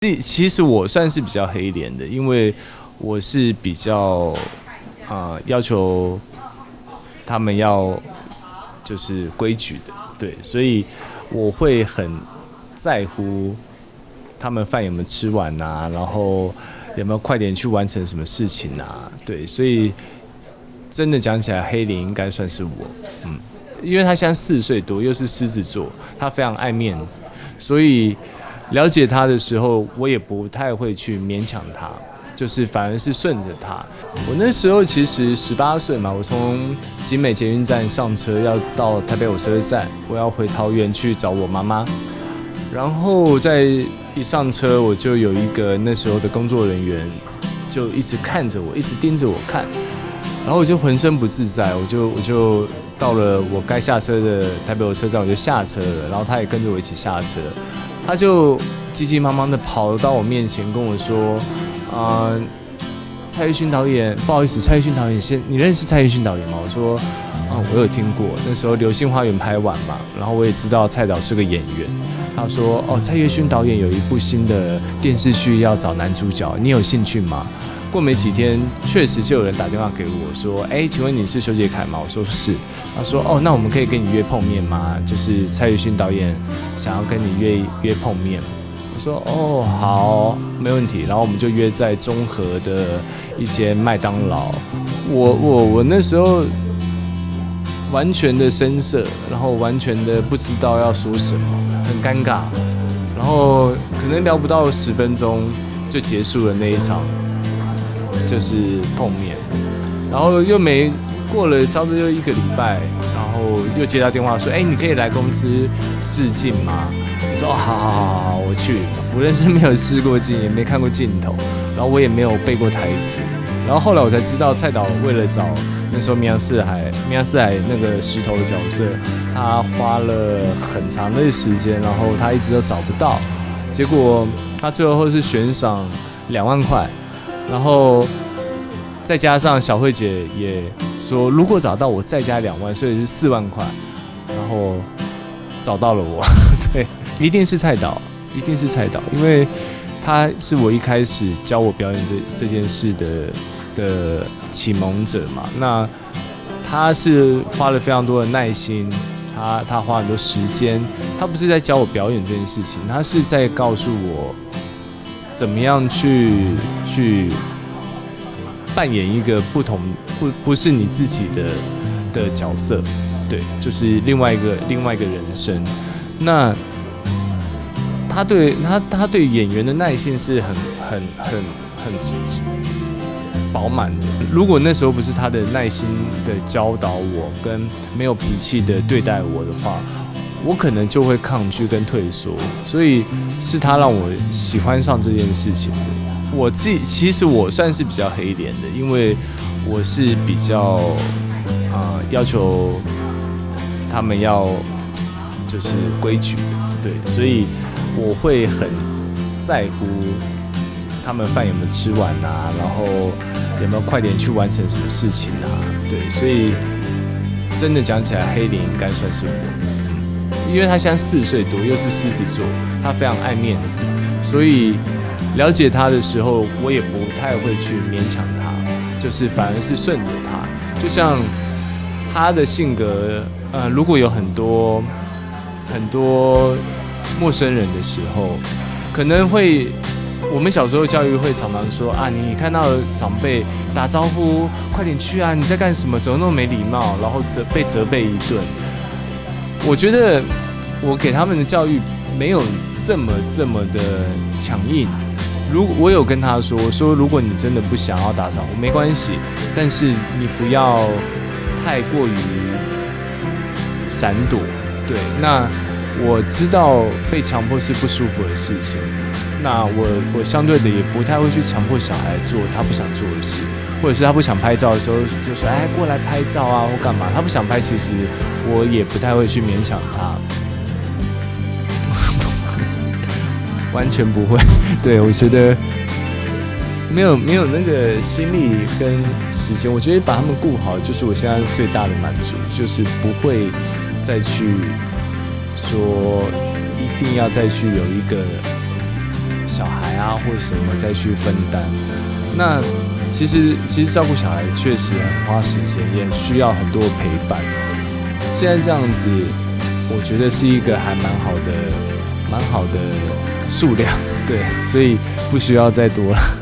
其实我算是比较黑脸的，因为我是比较要求他们要就是规矩的，对，所以我会很在乎他们饭有没有吃完啊，然后有没有快点去完成什么事情啊，对，所以真的讲起来，黑脸应该算是我，因为他现在4岁多，又是狮子座，他非常爱面子，所以了解他的时候，我也不太会去勉强他，就是反而是顺着他。我那时候其实18岁嘛，我从集美捷运站上车，要到台北火车站，我要回桃园去找我妈妈。然后在一上车，我就有一个那时候的工作人员，就一直看着我，一直盯着我看，然后我就浑身不自在，我就到了我该下车的台北火车站，我就下车了，然后他也跟着我一起下车。他就急急忙忙的跑到我面前跟我说：“蔡玉勋导演，不好意思，蔡玉勋导演，你认识蔡玉勋导演吗？”我说：“我有听过，那时候《流星花园》拍完嘛，然后我也知道蔡导是个演员。”他说：“蔡玉勋导演有一部新的电视剧要找男主角，你有兴趣吗？”过没几天，确实就有人打电话给我说：“请问你是修杰楷吗？”我说是。他说：“那我们可以跟你约碰面吗？就是蔡玉勋导演想要跟你约碰面。”我说：“好，没问题。”然后我们就约在中和的一间麦当劳。我那时候完全的生涩，然后完全的不知道要说什么，很尴尬。然后可能聊不到10分钟就结束了那一场。就是碰面，然后又没过了差不多1个礼拜，然后又接到电话说：“你可以来公司试镜吗？”我说：“好，我去。”无论是没有试过镜，也没看过镜头，然后我也没有背过台词。然后后来我才知道，蔡导为了找那时候明阳四海那个石头的角色，他花了很长的时间，然后他一直都找不到，结果他最后是悬赏2万块。然后再加上小慧姐也说，如果找到我再加2万，所以是4万块。然后找到了我，对，一定是蔡导，因为他是我一开始教我表演这件事的启蒙者嘛。那他是花了非常多的耐心，他花很多时间，他不是在教我表演这件事情，他是在告诉我怎么样去扮演一个不是你自己的角色，对，就是另外一个人生。那他对演员的耐性是很饱满的。如果那时候不是他的耐心的教导我，跟没有脾气的对待我的话，我可能就会抗拒跟退缩，所以是他让我喜欢上这件事情的。其实我算是比较黑脸的，因为我是比较要求他们要就是规矩的，对，所以我会很在乎他们饭有没有吃完啊，然后有没有快点去完成什么事情啊，对，所以真的讲起来，黑脸应该算是我。因为他现在4岁多，又是狮子座，他非常爱面子，所以了解他的时候，我也不太会去勉强他，就是反而是顺着他。就像他的性格，如果有很多陌生人的时候，可能会，我们小时候教育会常常说你看到长辈打招呼，快点去啊，你在干什么？怎么那么没礼貌？然后被责备一顿。我觉得我给他们的教育没有这么的强硬。我有跟他说，如果你真的不想要打招呼，没关系，但是你不要太过于闪躲。对，那我知道被强迫是不舒服的事情，那我相对的也不太会去强迫小孩做他不想做的事。或者是他不想拍照的时候，就说过来拍照啊，或干嘛。他不想拍，其实我也不太会去勉强他，完全不会。对，我觉得没有那个心力跟时间，我觉得把他们顾好，就是我现在最大的满足，就是不会再去说一定要再去有一个小孩啊或者什么再去分担。那其实照顾小孩确实很花时间，也需要很多陪伴。现在这样子，我觉得是一个还蛮好的数量，对，所以不需要再多了。